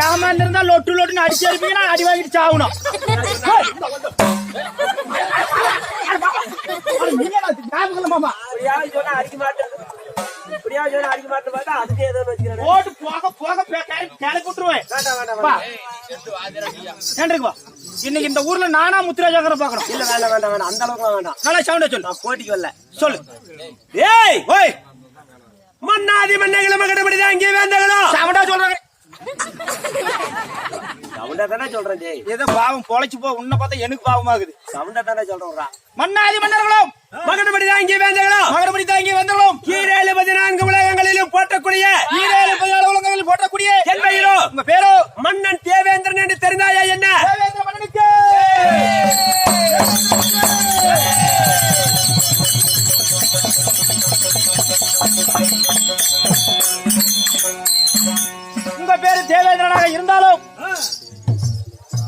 ஏமாந்து இருந்தா லொட்டு லொட்டுன்னு அடிச்சு அடிப்பீங்கன்னா அடி வாங்கிட்டு சாகணும். மாமா அடிக்க மாட்டேன் அடிக்க மாட்டேன் பார்த்தா அதுக்கு ஏதோ போட்டு போக போக கிளப்பி விட்டுருவேன். இன்னைக்கு இந்த ஊர்ல நானா முத்துராஜாக்கிற பாக்கணும். இல்ல வேண்டாம் வேண்டாம் வேண்டாம் அந்த அளவுக்கு வேண்டாம். நல்லா சவுண்ட சொல்லு. நான் போட்டிக்கு வரல. சொல்லு. ஏய் ஓய் மன்னாதி மன்னங்கள மகடபடிதான் இங்கே வேந்தகளோ சவுண்டா சொல்றாங்க. சவுண்டா தானே சொல்றேன். ஜெய் ஏதோ பாவம் பொழைச்சு போ. உன்னை பார்த்தா எனக்கு பாவமாகுது. சவுண்டா தானே சொல்றேன். மன்னாதி மன்னர்களும் மகடபடிதான் இங்கே வேந்தகளோ மகடபடிதான் இங்கே வேந்தர்களும் ஈரேழு 14 உலகங்களிலும் போற்றக்கூடிய ஈரேழு 14 உலகங்களில் போற்றக்கூடிய என் பெயரோ உங்க பேரோ மன்னன் தேவேந்திரன் என்று தெரிந்தாயா என்ன? தேவேந்திர மன்னனுக்கு உங்க பேரு தேவேந்திரனாக இருந்தாலும்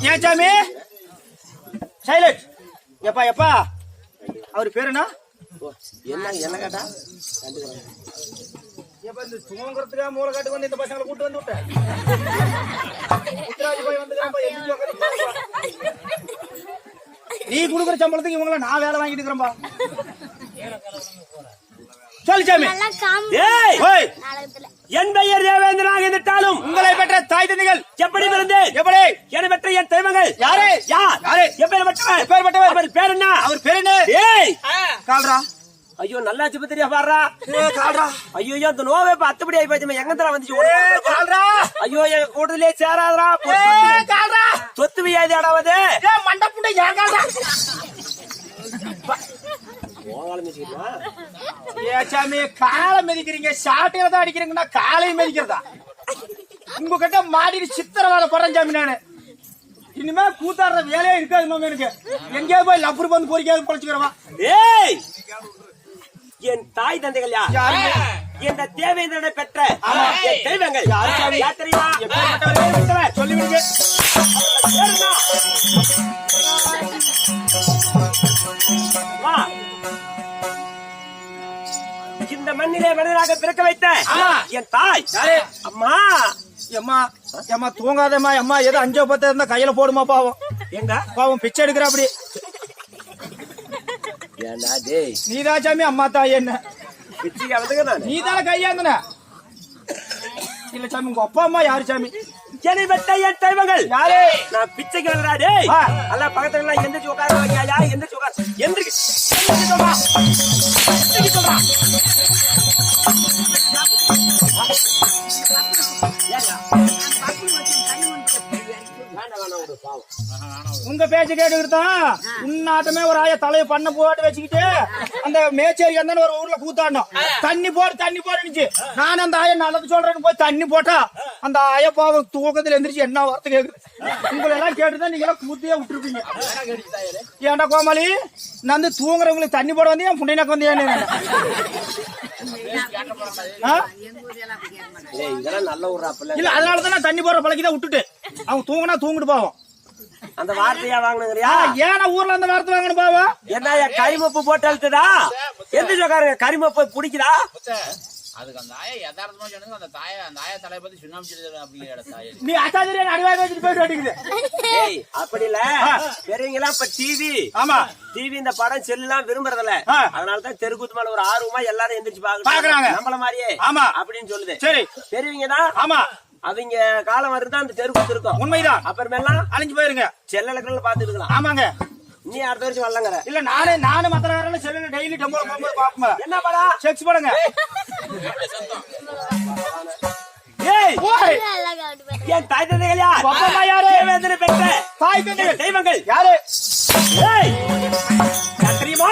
ஏன் சாமி சைலண்ட். எப்பா எப்பா அவர் பேரு என்ன? என்ன என்ன கேட்டா எப்ப இந்த தூங்குறதுக்கா மூளை காட்டு வந்து இந்த பசங்களை கூட்டு வந்து விட்டேன். போய் வந்து நீ குடுக்குற சம்பளத்துக்கு இவங்கள நான் வேலை வாங்கிட்டு இருக்கிறேன்பா. சொல்லு சாமி. என் பெயர் தேவேந்திரனாக இருந்தாலும் உங்களை பெற்ற தாய் தந்தைகள் எப்படி பிறந்து எப்படி என பெற்ற என் தெய்வங்கள் யாரு யார் யாரு எப்பேற்பட்டவர் எப்பேற்பட்டவர் அவர் பேர் என்ன? அவர் பேர் என்ன? ஏய் கால்ரா. ஐயோ நல்லா சிப்பத்திரியா பாடுறா. கால்ரா. ஐயோ இந்த நோவே இப்ப அத்துப்படி ஆகி போச்சு. எங்க தர வந்துச்சு கால்ரா. ஐயோ என் கூட்டத்திலே சேராதரா. கால்ரா. சொத்து வியாதி அடாவது மண்டப்புண்டை ஏன் கால்ரா? ஏச்சாமி காலை மிதிக்கிறீங்க, சாட்டையில தான் அடிக்கிறீங்கன்னா காலையும் மிதிக்கிறதா? உங்ககிட்ட மாடி சித்திரவாத படுறேன் சாமி. நானு இனிமே கூத்தாடுற வேலையே இருக்காது மாமா. எனக்கு எங்கேயோ போய் லப்பர் வந்து பொறிக்காது பொழைச்சுக்கிறவா. ஏய் என் தாய் தந்தைகள் யார்? இந்த தேவேந்திரனை பெற்ற என் தெய்வங்கள் யார் தெரியுமா? சொல்லிவிடுங்க. இந்த மண்ணிலே மனிதனாக பிறக்க வைத்த என் தாய் அம்மா. அம்மா அம்மா தூங்காதம்மா. அம்மா ஏதோ 5 10 இருந்தா கையில போடுமா. பாவம் எங்க பாவம் பிச்சை எடுக்கிற அப்படி. நீதான் சாமி அம்மா தாய். என்ன நீதான கையாந்தன? இல்ல சாமி உங்க அப்பா அம்மா யாரு சாமி? என்னை பெற்ற என் தெய்வங்கள் யாரு? நான் பிச்சைக்கு வரா. அல்ல பக்கத்துல எந்திரிச்சு உட்கார வைக்கியா? எந்திரிச்சு உட்கார எந்திரிச்சு சொல்றா. உங்க பேச்சு கேட்டுக்கிட்டான். உன்னாட்டமே ஒரு ஆய தலையை பண்ண போட்டு வச்சுக்கிட்டு அந்த மேச்சேரி அந்த ஒரு ஊர்ல கூத்தாடணும். தண்ணி போடுச்சு. நான் அந்த ஆய நல்லது சொல்றேன்னு போய் தண்ணி போட்டா அந்த ஆய பாவம் தூக்கத்துல எந்திரிச்சு என்ன வார்த்தை கேக்குது. உங்களை எல்லாம் கேட்டுதான் நீங்க எல்லாம் கூத்தியே விட்டுருப்பீங்க. ஏன்டா கோமாளி நான் வந்து தூங்குறவங்களுக்கு தண்ணி போட வந்தேன். என் புண்டைனாக்கு வந்தேன். நல்ல ஒரு இல்ல அதனாலதான் நான் தண்ணி போடுற பழக்கிதான் விட்டுட்டு அவங்க தூங்கினா தூங்கிட்டு போவோம். அந்த வார்த்தையா வாங்கினுங்கிறியா? ஏன்னா ஊர்ல அந்த வார்த்தை வாங்கணும் பாவா. என்ன கரிமப்பு போட்டு அழுத்துதா? எந்த சொக்காருங்க கரிமப்பு பிடிக்குதா? அதுக்கு அந்த ஆயா யதார்த்தமா சொன்னது அந்த ஆயா தலையை பத்தி சுண்ணாம்பு அப்படிங்கிற நீ அசாதிரியான அடிவாக வச்சுட்டு போயிட்டு அடிக்குது. அப்படி இல்ல பெரியவங்க எல்லாம் இப்ப டிவி. ஆமா டிவி இந்த படம் செல்லாம் விரும்புறதில்ல. அதனாலதான் தெருக்கூத்து மேல ஒரு ஆர்வமா எல்லாரும் எந்திரிச்சு பாக்குறாங்க நம்மள மாதிரியே. ஆமா அப்படின்னு சொல்லுது. சரி பெரியவங்க தான். ஆமா அவங்க காலம் வருதான் அந்த தெருக்கூத்து இருக்கும். உண்மைதான். அப்புறமேலாம் அழிஞ்சு போயிருங்க. செல்லலக்கெல்லாம் பாத்துட்டு இருக்கலாம். ஆமாங்க. நீ அடுத்த வருஷம் வரலங்கிற. இல்ல நானும் மத்தனாரன செல்லுல டெய்லி டெம்போ போகும்போது பாப்போம். என்ன படம்? செக்ஸ் படங்க. ஏய் என் தாய் தந்தைகள் யார்? அப்பா யாரு? தேவேந்திர பெற்ற தாய் தந்தைகள் தெய்வங்கள் யாரு? ஏய் தெரியுமா?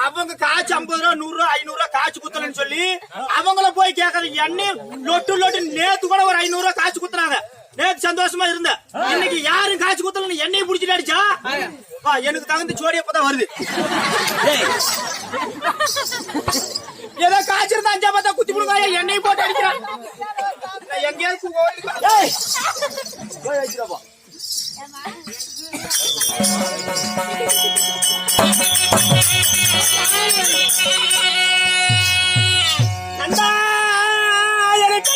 அவங்க காய்ச்சி 50 ரூபா 100 ரூபா 500 ரூபா காய்ச்சி குத்தலன்னு சொல்லி அவங்கள போய் கேட்கறது. எண்ணெய் லொட்டு நேத்து கூட ஒரு 500 ரூபா காய்ச்சி குத்துறாங்க. நேத்து சந்தோஷமா இருந்த இன்னைக்கு யாரும் காய்ச்சி குத்தலன்னு எண்ணெய் புடிச்சிட்டு அடிச்சா எனக்கு தகுந்த ஜோடி அப்பதான் வருது. ஏய், ஏதோ காய்ச்சிருந்தா 5 பார்த்தா குத்தி புடுங்க எண்ணெய் போட்டு அடிக்கிறான். எங்கேயாவது ஏய், போய் வச்சிருப்பா. நண்பா எனக்கு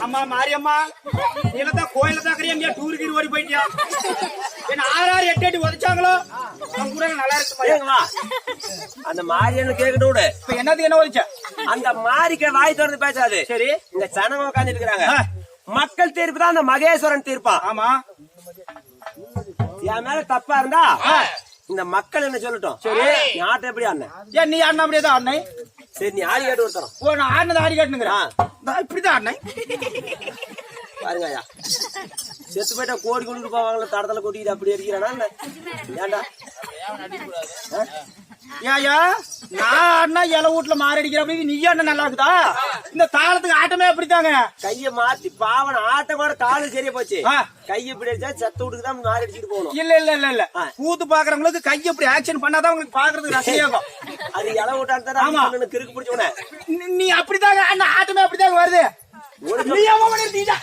அம்மா மாரியம்மா நீலதான் கோயில தாக்கறியா எங்கேயா டூருக்கு ஓடி போயிட்டியா? என்ன 6 8 8 உதச்சாங்களோ அவங்க கூட நல்லா இருக்குமா? அந்த மாரியன்னு கேக்கட்டும் விடு. இப்ப என்னதுக்கு என்ன உதச்ச? அந்த மாரிக்க வாய் திறந்து பேசாது. சரி, இங்க சனங்க உட்கார்ந்து இருக்கிறாங்க. மக்கள் தீர்ப்பு தான் அந்த மகேஸ்வரன் தீர்ப்பான். ஆமா, என் மேல தப்பா இருந்தா இந்த மக்கள் என்ன சொல்லட்டும். சரி, நீ ஆட்ட எப்படி அண்ணன்? ஏன் நீ ஆடின அப்படியே தான் ஆடினை? சரி, நீ ஆடி கேட்டு ஒருத்தரம். ஓ, நான் ஆடினது ஆடி காட்டுனுங்கிறேன். இப்படிதான் ஆடினை. பாருங்க ஐயா, செத்து போயிட்டா கோடி கொண்டு போவாங்களா, தடத்துல கொட்டிட்டு அப்படி இருக்கிறானா? ஏன்டா ஏயா நான் ஆடினா இலை வீட்டுல மாறி அடிக்கிற அப்படி நீ ஆடின நல்லா இருக்குதா? இந்த தாளத்துக்கு ஆட்டமே அப்படித்தாங்க. கைய மாத்தி பாவன ஆட்ட கூட காலு சரியா போச்சு. கைய இப்படி அடிச்சா செத்த வீட்டுக்கு தான் மாறி அடிச்சுட்டு போகணும். இல்ல இல்ல இல்ல இல்ல, கூத்து பாக்குறவங்களுக்கு கையை இப்படி ஆக்ஷன் பண்ணாதான் உங்களுக்கு பாக்குறதுக்கு ரசனையாகும். அது இலை விட்டான்னு கிறுக்கு பிடிச்சவன. நீ அப்படித்தாங்க ஆடின ஆட்டமே அப்படித்தாங்க வருது. நீ அவன் பண்ணிருந்தீங்க.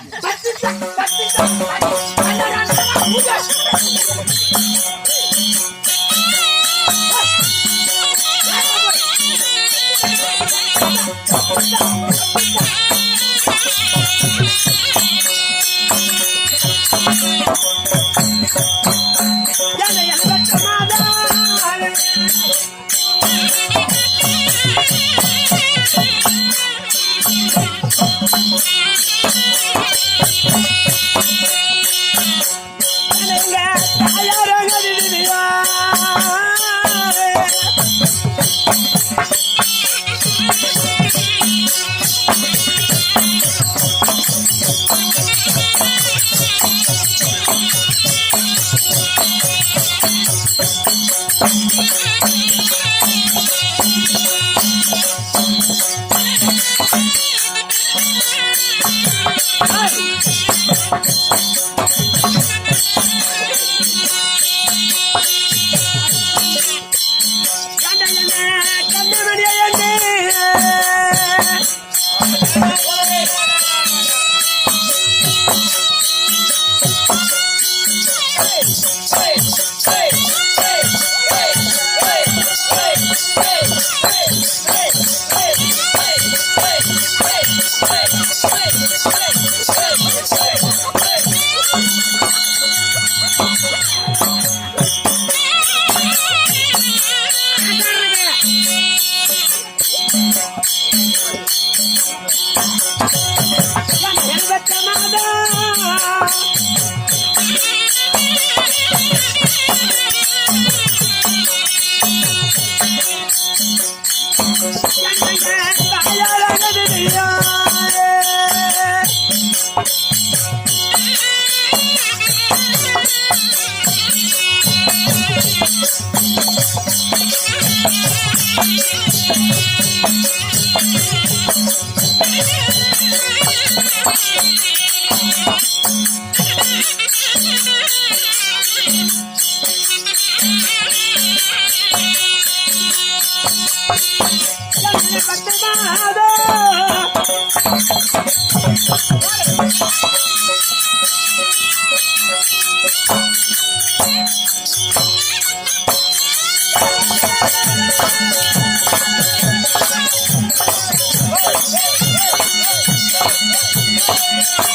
Hey!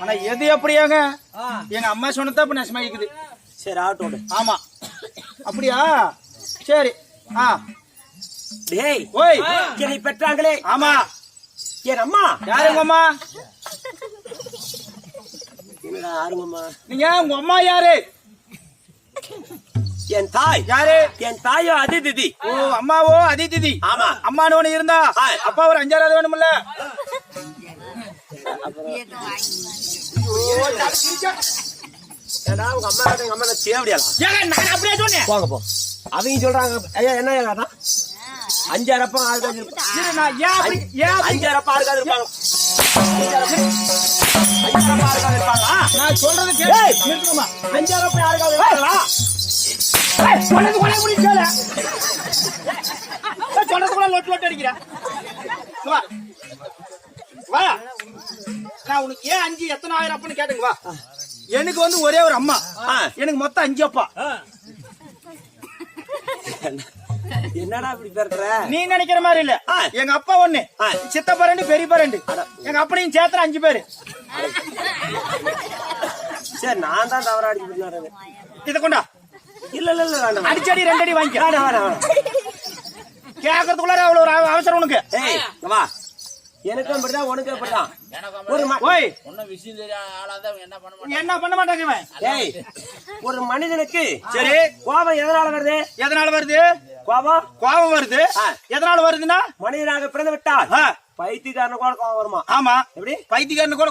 ஆனா எது எப்படியாங்க எங்க அம்மா சொன்னதான் இப்ப நெசமாயிக்குது. சரி ஆட்டோடு. ஆமா அப்படியா? சரி. டேய் ஓய் என்னை பெற்றாங்களே. ஆமா. என் அம்மா யாரு உங்க அம்மா? என்னடா ஆறுங்கம்மா? நீங்க உங்க அம்மா யாரு? என் தாய். யாரு? என் தாயோ அதிதி. ஓ அம்மாவோ அதிதி. ஆமா. அம்மானு ஒண்ணு இருந்தா அப்பா ஒரு 5-6 வேணும்ல. ஏடா உங்க அம்மா எங்க அம்மா தேவடியாலாம். ஏங்க நான் அப்படியே சொன்னேன். போங்க போ. அவங்க சொல்றாங்க ஐயா என்ன ஏடா 5-6 அப்பா 6 இருப்பாங்க. சரி நான் ஏன் 5-6 அப்பா 6 இருப்பாங்க. 5-6 அப்பா 6 இருப்பாங்க. நான் சொல்றது கேளு. நிறுத்துமா. 5-6 அப்பா 6 இருப்பாங்களா? சொல்றது கூட முடியல. சொல்றது கூட லொட் அடிக்கிறேன். வா வா. நான் உனக்கு ஏன் 5 எத்தனை ஆயிரம் அப்பன்னு கேட்டுங்க. வா. எனக்கு வந்து ஒரே ஒரு அம்மா. எனக்கு மொத்தம் 5 அப்பா. என்னடா இப்படி பேசுற? நீ நினைக்கிற மாதிரி இல்ல. எங்க அப்பா 1, சித்தப்பா 2, பெரியப்பா 2, எங்க அப்பனையும் சேர்த்து 5 பேரு. சரி நான் தான் தவறா அடிச்சு. இத கொண்டா. இல்ல இல்ல இல்ல வேண்டாம். அடிச்சடி 2 அடி வாங்கிக்க. வேண்டாம். கேக்குறதுக்குள்ள அவ்வளவு ஒரு அவசரம் உனக்கு. ஏய் வா. எனக்கும் அப்படிதான் உனக்கும் அப்படிதான். ஒரு ஓய் ஒன்னும் விஷயம் தெரியாத ஆளாதான் என்ன பண்ண மாட்டான். என்ன பண்ண மாட்டாங்க இவன். ஏய் ஒரு மனிதனுக்கு சரி கோபம் எதனால வருது? எதனால வருது? கோபம் வருது. எதனால வருதுன்னா மனிதனாக பிறந்து விட்டால் பைத்தியக்காரன கூட கோபம் வருமா? ஆமா. எப்படி பைத்தியக்காரனு கூட